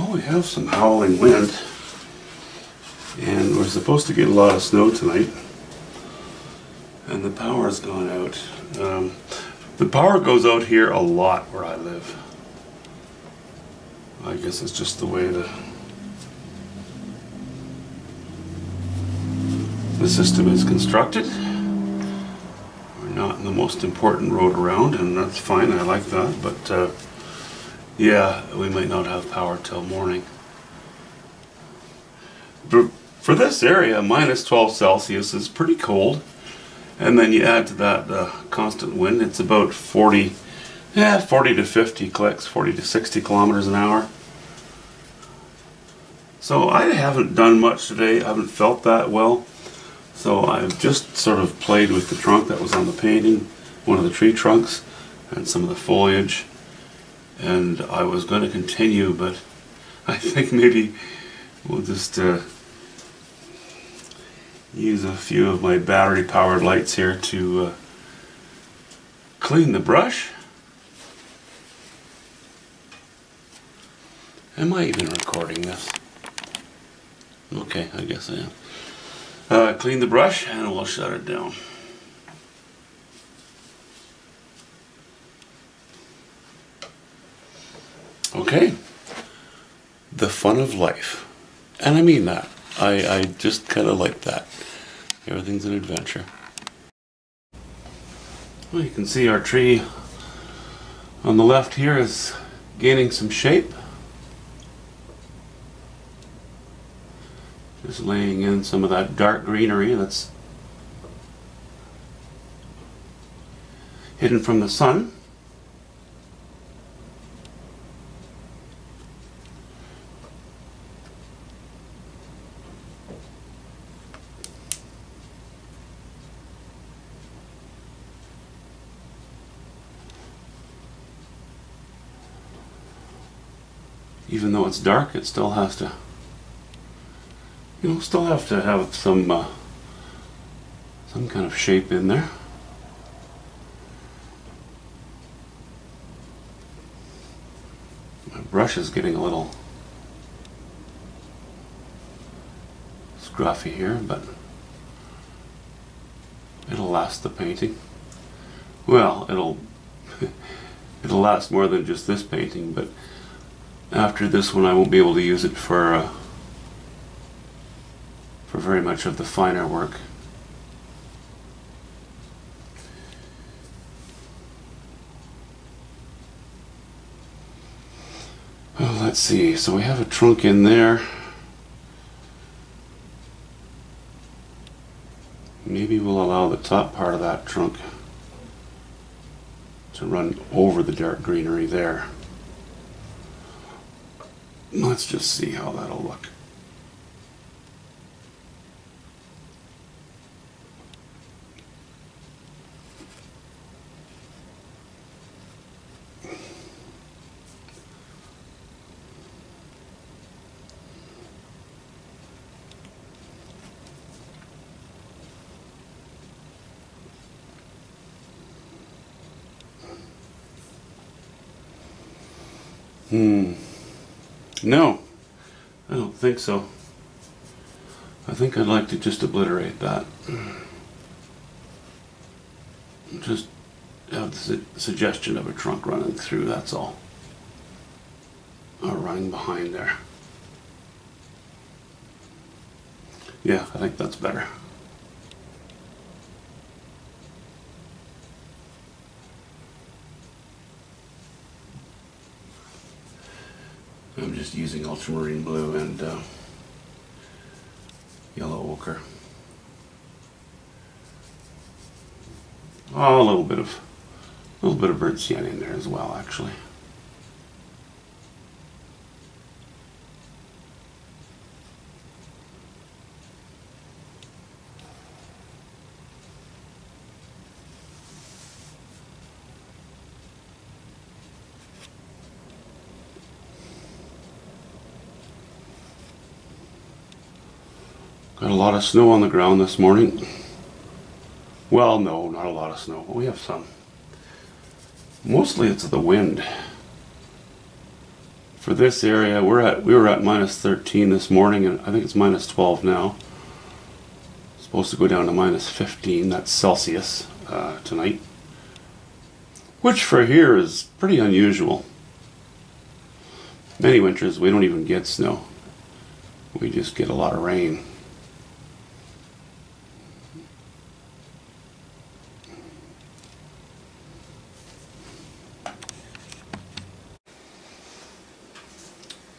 Well, we have some howling wind, and we're supposed to get a lot of snow tonight, and the power's gone out. The power goes out here a lot where I live. I guess it's just the way the system is constructed. We're not in the most important road around, and that's fine, I like that, but yeah, we might not have power till morning. For this area, minus 12 Celsius is pretty cold, and then you add to that constant wind. It's about 40 to 50 clicks, 40 to 60 kilometers an hour. So I haven't done much today. I haven't felt that well. So I've just sort of played with the trunk that was on the painting, one of the tree trunks, and some of the foliage. And I was going to continue, but I think maybe we'll just use a few of my battery powered lights here to clean the brush. Am I even recording this? Okay, I guess I am. Clean the brush and we'll shut it down. Okay, the fun of life, and I mean that. I just kind of like that. Everything's an adventure. Well, you can see our tree on the left here is gaining some shape. Just laying in some of that dark greenery that's hidden from the sun. Even though it's dark, it still has to, still have to have some kind of shape in there. My brush is getting a little scruffy here, but it'll last the painting. Well, it'll last more than just this painting, but after this one I won't be able to use it for very much of the finer work. Well, let's see, so we have a trunk in there. Maybe we'll allow the top part of that trunk to run over the dark greenery there. Let's just see how that'll look. No, I don't think so. I think I'd like to just obliterate that. Just have the suggestion of a trunk running through, that's all. Or running behind there. Yeah, I think that's better. I'm just using ultramarine blue and yellow ochre. Oh, a little bit of burnt sienna in there as well, actually. Got a lot of snow on the ground this morning. Well, no, not a lot of snow. We have some. Mostly it's the wind. for this area, we were at minus 13 this morning, and I think it's minus 12 now. It's supposed to go down to minus 15. That's Celsius tonight, which for here is pretty unusual. Many winters we don't even get snow. We just get a lot of rain.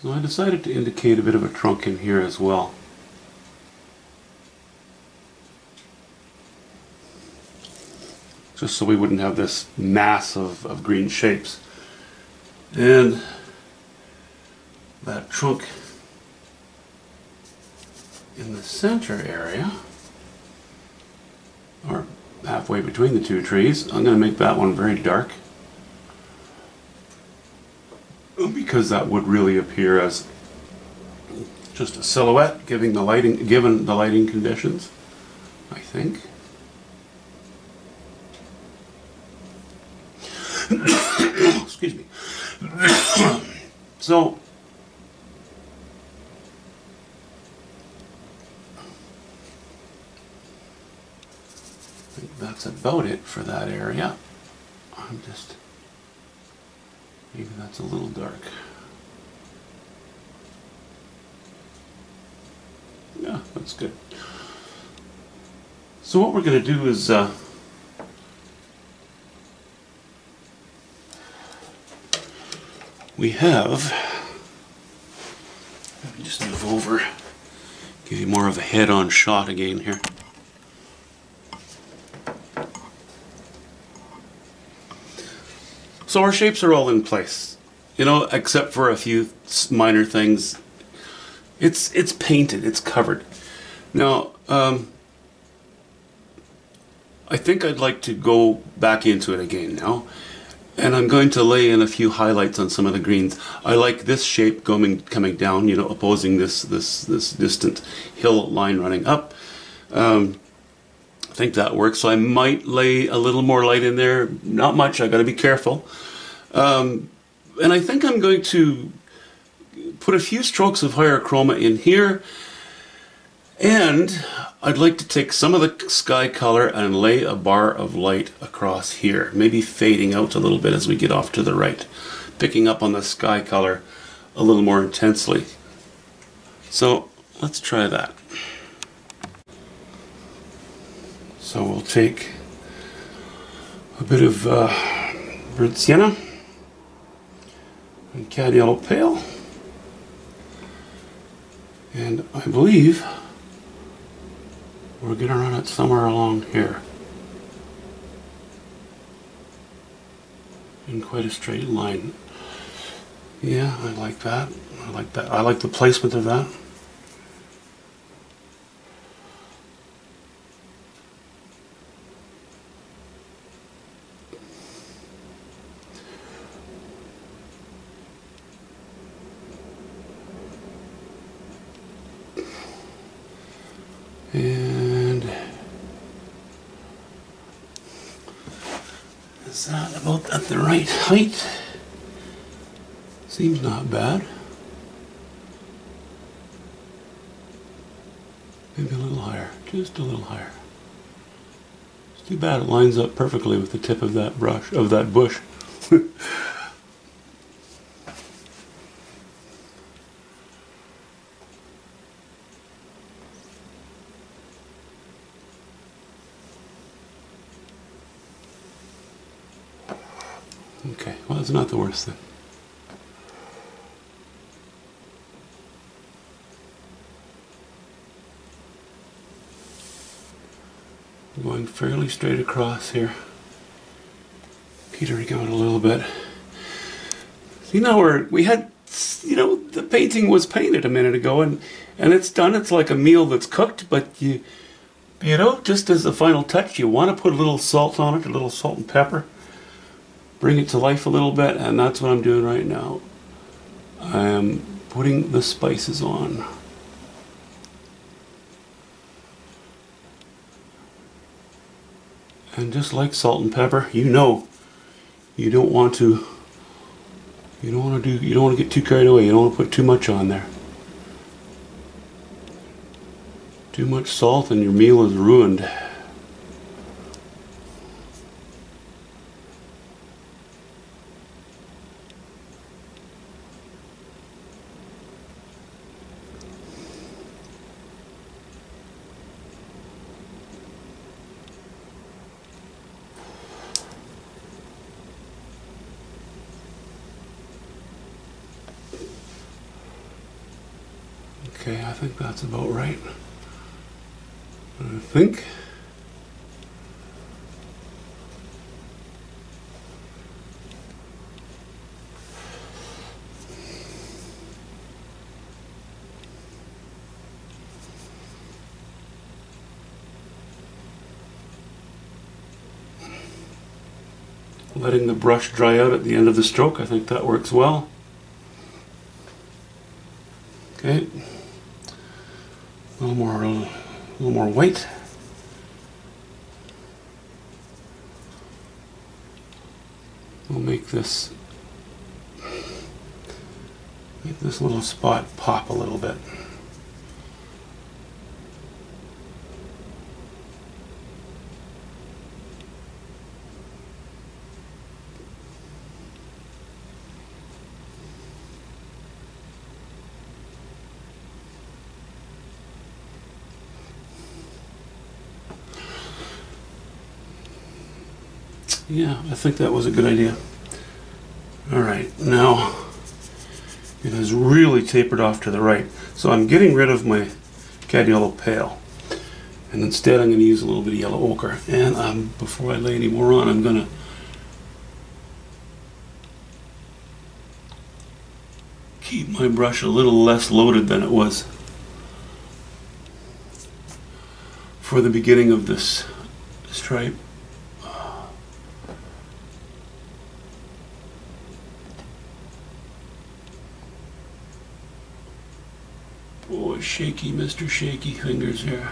So I decided to indicate a bit of a trunk in here as well. Just so we wouldn't have this mass of green shapes. And that trunk in the center area, or halfway between the two trees, I'm going to make that one very dark, because that would really appear as just a silhouette, given the lighting conditions, I think. Excuse me. So I think that's about it for that area. Maybe that's a little dark. Yeah, that's good. So what we're going to do is we have, let me just move over, give you more of a head-on shot again here. So our shapes are all in place, you know, except for a few minor things. It's painted, it's covered. Now, I think I'd like to go back into it again now, and I'm going to lay in a few highlights on some of the greens. I like this shape coming down, you know, opposing this distant hill line running up. I think that works. So I might lay a little more light in there. Not much. I got to be careful. And I think I'm going to put a few strokes of higher chroma in here. And I'd like to take some of the sky color and lay a bar of light across here. Maybe fading out a little bit as we get off to the right. Picking up on the sky color a little more intensely. So let's try that. So we'll take a bit of burnt sienna and cad yellow pale, and I believe we're going to run it somewhere along here in quite a straight line. Yeah, I like that. I like that. I like the placement of that. And is that about at the right height? Seems not bad. Maybe a little higher, just a little higher. It's too bad it lines up perfectly with the tip of that brush, of that bush. Okay, well, it's not the worst thing. I'm going fairly straight across here, petering out a little bit. See, now we had, you know, the painting was painted a minute ago, and it's done. It's like a meal that's cooked, but you know, just as the final touch, you want to put a little salt on it, a little salt and pepper. Bring it to life a little bit, and that's what I'm doing right now. I am putting the spices on. And just like salt and pepper, you know, you don't want to You don't want to get too carried away. You don't want to put too much on there. Too much salt and your meal is ruined. Okay, I think that's about right. I think. Letting the brush dry out at the end of the stroke, I think that works well. Okay. A little more white. We'll make this little spot pop a little bit. Yeah, I think that was a good idea. Alright, now it has really tapered off to the right. So I'm getting rid of my cad yellow pale. And instead I'm going to use a little bit of yellow ochre. And before I lay any more on, I'm going to keep my brush a little less loaded than it was for the beginning of this stripe. Boy, shaky, Mr. Shaky Fingers here.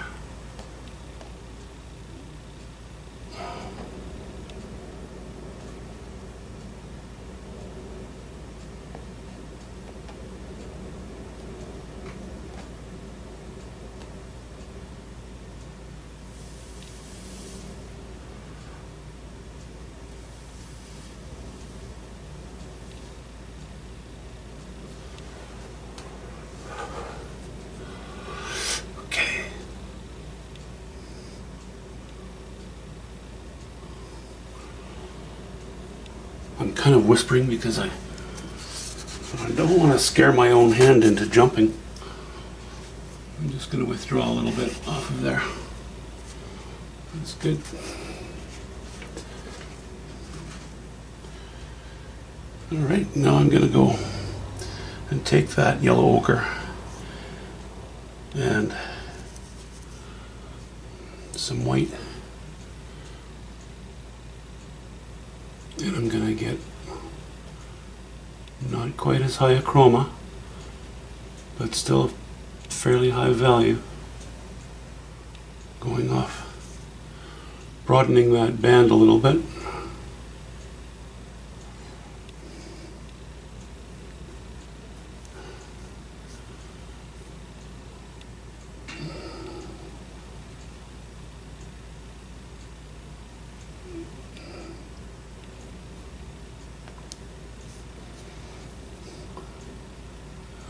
I'm kind of whispering because I don't want to scare my own hand into jumping. I'm just going to withdraw a little bit off of there. That's good. Alright, now I'm going to go and take that yellow ochre and some white. And I'm going to get not quite as high a chroma, but still a fairly high value going off, broadening that band a little bit.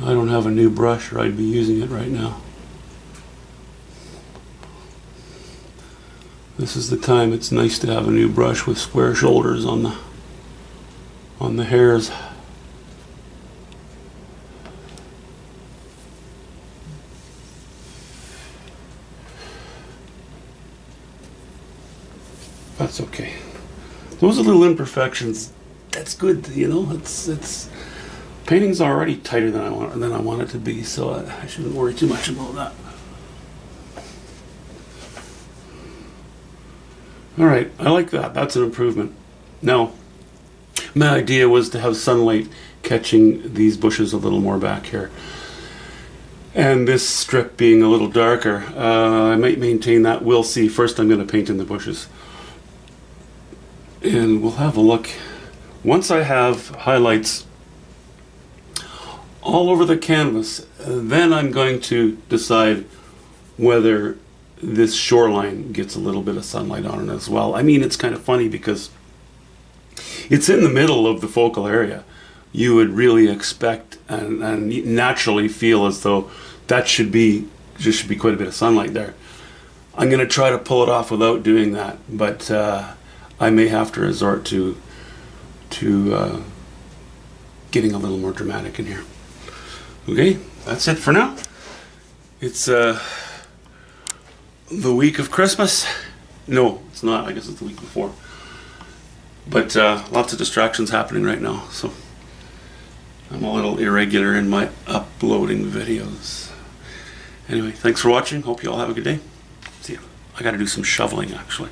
I don't have a new brush, or I'd be using it right now. This is the time it's nice to have a new brush with square shoulders on the hairs. That's okay. Those are little imperfections. That's good, you know. It's painting's already tighter than I want it to be, so I shouldn't worry too much about that. Alright, I like that. That's an improvement. Now, my idea was to have sunlight catching these bushes a little more back here. And this strip being a little darker, I might maintain that. We'll see. First I'm going to paint in the bushes. And we'll have a look. Once I have highlights all over the canvas. Then I'm going to decide whether this shoreline gets a little bit of sunlight on it as well. I mean, it's kind of funny because it's in the middle of the focal area. You would really expect and naturally feel as though that should be quite a bit of sunlight there. I'm going to try to pull it off without doing that, but I may have to resort to getting a little more dramatic in here. Okay, that's it for now. It's the week of Christmas. No, it's not. I guess it's the week before. But lots of distractions happening right now, so I'm a little irregular in my uploading videos. Anyway, thanks for watching. Hope you all have a good day. See ya. I gotta do some shoveling, actually.